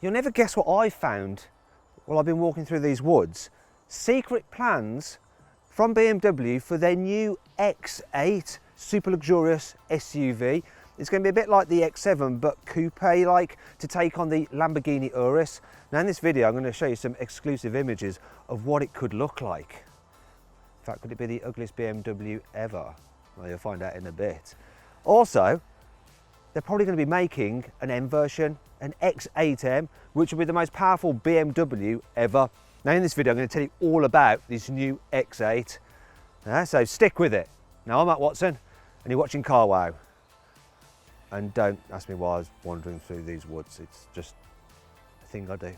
You'll never guess what I found while I've been walking through these woods. Secret plans from BMW for their new X8 super luxurious SUV. It's going to be a bit like the X7 but coupe-like, to take on the Lamborghini Urus. Now in this video I'm going to show you some exclusive images of what it could look like. In fact, could it be the ugliest BMW ever? Well, you'll find out in a bit. Also, they're probably going to be making an M version, an X8M, which will be the most powerful BMW ever. Now in this video I'm going to tell you all about this new X8, so stick with it. Now I'm Matt Watson and you're watching Carwow. And don't ask me why I was wandering through these woods, it's just a thing I do.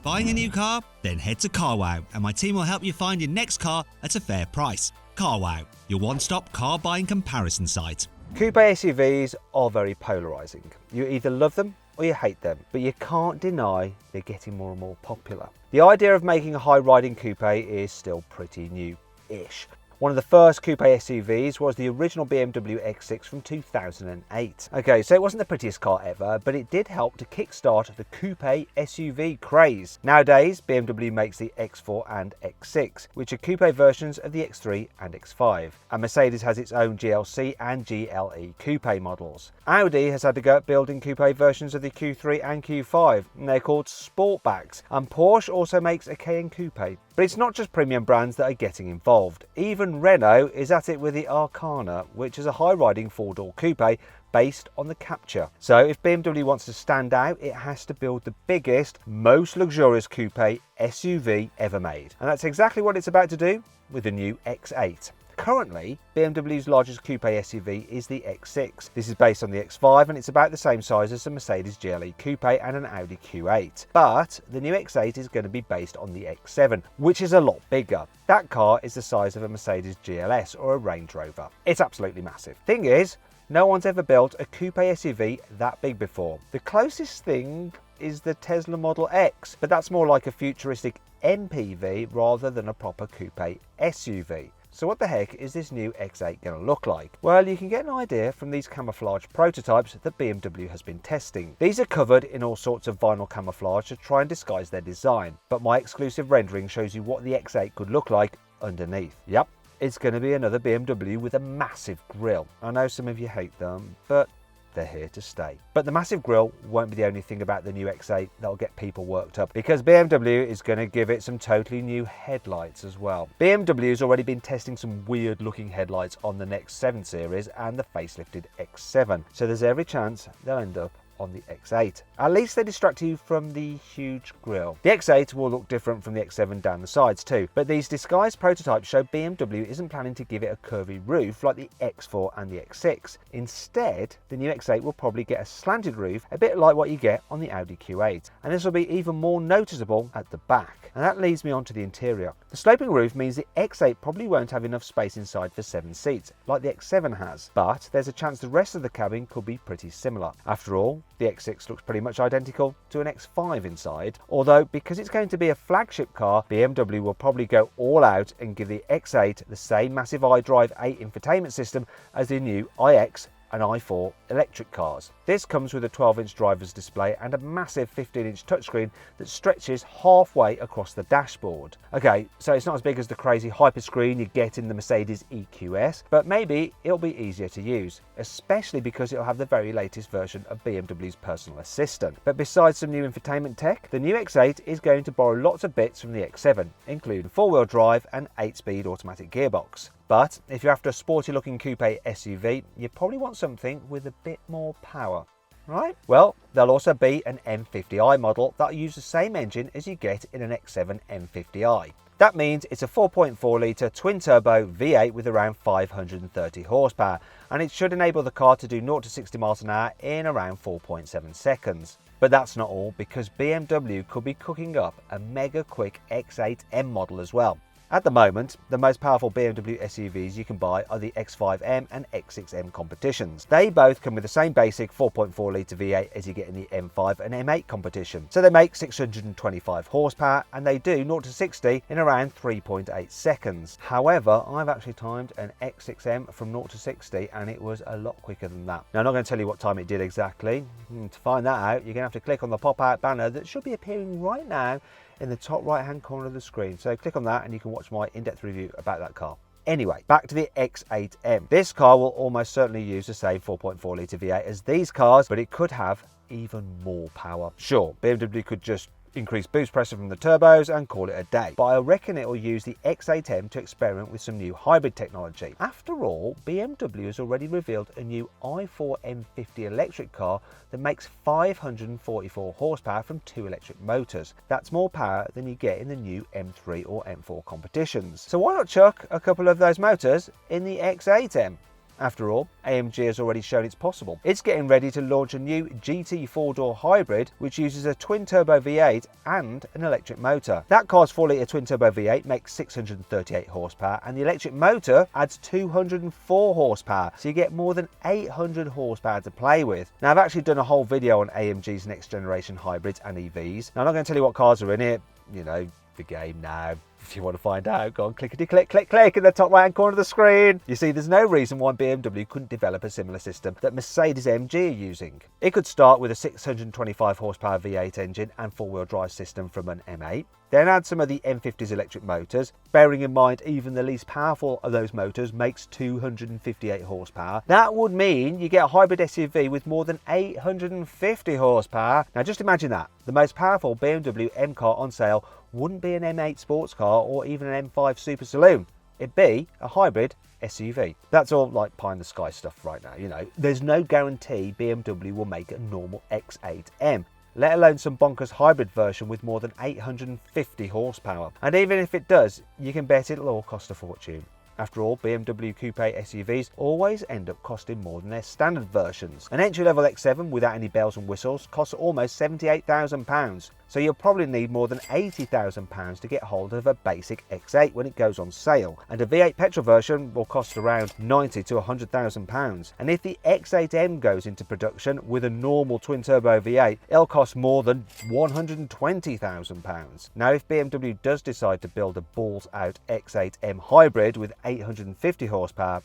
Buying a new car? Then head to Carwow and my team will help you find your next car at a fair price. Carwow, your one-stop car buying comparison site. Coupe SUVs are very polarising. You either love them or you hate them, but you can't deny they're getting more and more popular. The idea of making a high-riding coupe is still pretty new-ish. One of the first coupe SUVs was the original BMW X6 from 2008. Okay, so it wasn't the prettiest car ever, but it did help to kickstart the coupe SUV craze. Nowadays, BMW makes the X4 and X6, which are coupe versions of the X3 and X5. And Mercedes has its own GLC and GLE coupe models. Audi has had to go at building coupe versions of the Q3 and Q5, and they're called Sportbacks. And Porsche also makes a Cayenne coupe. But it's not just premium brands that are getting involved. Even Renault is at it with the Arcana, which is a high-riding four-door coupe based on the Capture. So if BMW wants to stand out, it has to build the biggest, most luxurious coupe SUV ever made. And that's exactly what it's about to do with the new X8. Currently, BMW's largest coupe SUV is the X6. This is based on the X5 and it's about the same size as the Mercedes GLE coupe and an Audi Q8. But the new X8 is going to be based on the X7, which is a lot bigger. That car is the size of a Mercedes GLS or a Range Rover. It's absolutely massive. Thing is, no one's ever built a coupe SUV that big before. The closest thing is the Tesla Model X, but that's more like a futuristic MPV rather than a proper coupe SUV. So what the heck is this new X8 going to look like? Well, you can get an idea from these camouflage prototypes that BMW has been testing. These are covered in all sorts of vinyl camouflage to try and disguise their design, but my exclusive rendering shows you what the X8 could look like underneath. Yep, it's going to be another BMW with a massive grille. I know some of you hate them, but they're here to stay. But the massive grille won't be the only thing about the new X8 that'll get people worked up, because BMW is going to give it some totally new headlights as well. BMW has already been testing some weird looking headlights on the next 7 Series and the facelifted X7, so there's every chance they'll end up on the X8. At least they distract you from the huge grille. The X8 will look different from the X7 down the sides too, but these disguised prototypes show BMW isn't planning to give it a curvy roof like the X4 and the X6. Instead, the new X8 will probably get a slanted roof, a bit like what you get on the Audi Q8, and this will be even more noticeable at the back. And that leads me on to the interior. The sloping roof means the X8 probably won't have enough space inside for 7 seats, like the X7 has, but there's a chance the rest of the cabin could be pretty similar. After all, the X6 looks pretty much identical to an X5 inside, although because it's going to be a flagship car, BMW will probably go all out and give the X8 the same massive iDrive 8 infotainment system as the new iX and i4 electric cars. This comes with a 12-inch driver's display and a massive 15-inch touchscreen that stretches halfway across the dashboard. Okay, so it's not as big as the crazy hyperscreen you get in the Mercedes EQS, but maybe it'll be easier to use, especially because it'll have the very latest version of BMW's personal assistant. But besides some new infotainment tech, the new X8 is going to borrow lots of bits from the X7, including 4-wheel drive and 8-speed automatic gearbox. But if you're after a sporty looking coupe SUV, you probably want something with a bit more power, right? Well, there'll also be an M50i model that'll use the same engine as you get in an X7 M50i. That means it's a 4.4 litre twin-turbo V8 with around 530 horsepower, and it should enable the car to do 0 to 60 miles an hour in around 4.7 seconds. But that's not all, because BMW could be cooking up a mega quick X8M model as well. At the moment, the most powerful BMW SUVs you can buy are the X5M and X6M competitions. They both come with the same basic 4.4 litre V8 as you get in the M5 and M8 competition. So they make 625 horsepower and they do 0 to 60 in around 3.8 seconds. However, I've actually timed an X6M from 0 to 60 and it was a lot quicker than that. Now, I'm not going to tell you what time it did exactly. To find that out, you're going to have to click on the pop-out banner that should be appearing right now in the top right hand corner of the screen. So click on that and you can watch my in-depth review about that car. Anyway, back to the X8M. This car will almost certainly use the same 4.4 litre V8 as these cars, but it could have even more power. Sure, BMW could just increase boost pressure from the turbos and call it a day, but I reckon it will use the X8M to experiment with some new hybrid technology. After all, BMW has already revealed a new i4 M50 electric car that makes 544 horsepower from 2 electric motors. That's more power than you get in the new M3 or M4 competitions. So why not chuck a couple of those motors in the X8M? After all, AMG has already shown it's possible. It's getting ready to launch a new GT 4-door hybrid which uses a twin-turbo V8 and an electric motor. That car's 4-litre twin-turbo V8 makes 638 horsepower and the electric motor adds 204 horsepower, so you get more than 800 horsepower to play with. Now, I've actually done a whole video on AMG's next generation hybrids and EVs. Now, I'm not going to tell you what cars are in it, you know, the game now. If you want to find out, go on, clickety click, click, click in the top right hand corner of the screen. You see, there's no reason why BMW couldn't develop a similar system that Mercedes-AMG are using. It could start with a 625 horsepower V8 engine and four-wheel drive system from an M8. Then add some of the M50's electric motors, bearing in mind even the least powerful of those motors makes 258 horsepower. That would mean you get a hybrid SUV with more than 850 horsepower. Now just imagine that. The most powerful BMW M car on sale wouldn't be an M8 sports car or even an M5 super saloon. It'd be a hybrid SUV. That's all like pie in the sky stuff right now, you know. There's no guarantee BMW will make a normal X8M, let alone some bonkers hybrid version with more than 850 horsepower. And even if it does, you can bet it'll all cost a fortune. After all, BMW Coupe SUVs always end up costing more than their standard versions. An entry-level X7 without any bells and whistles costs almost £78,000, so you'll probably need more than £80,000 to get hold of a basic X8 when it goes on sale. And a V8 petrol version will cost around £90,000 to £100,000. And if the X8M goes into production with a normal twin-turbo V8, it'll cost more than £120,000. Now, if BMW does decide to build a balls-out X8M hybrid with 850 horsepower,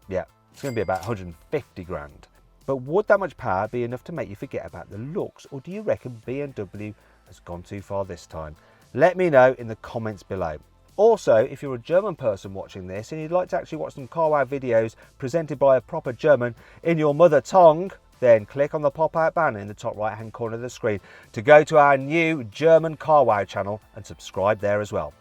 yeah, it's going to be about 150 grand. But would that much power be enough to make you forget about the looks, or do you reckon BMW has gone too far this time? Let me know in the comments below. Also, if you're a German person watching this and you'd like to actually watch some Carwow videos presented by a proper German in your mother tongue, then click on the pop-out banner in the top right hand corner of the screen to go to our new German Carwow channel and subscribe there as well.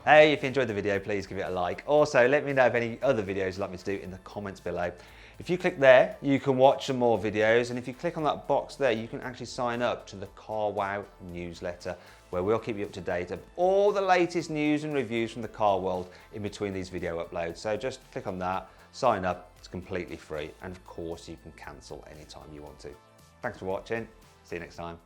Hey, if you enjoyed the video, please give it a like. Also, let me know of any other videos you'd like me to do in the comments below. If you click there, you can watch some more videos, and if you click on that box there, you can actually sign up to the Carwow newsletter, where we'll keep you up to date of all the latest news and reviews from the car world in between these video uploads. So just click on that, sign up, it's completely free, and of course you can cancel anytime you want to. Thanks for watching, see you next time.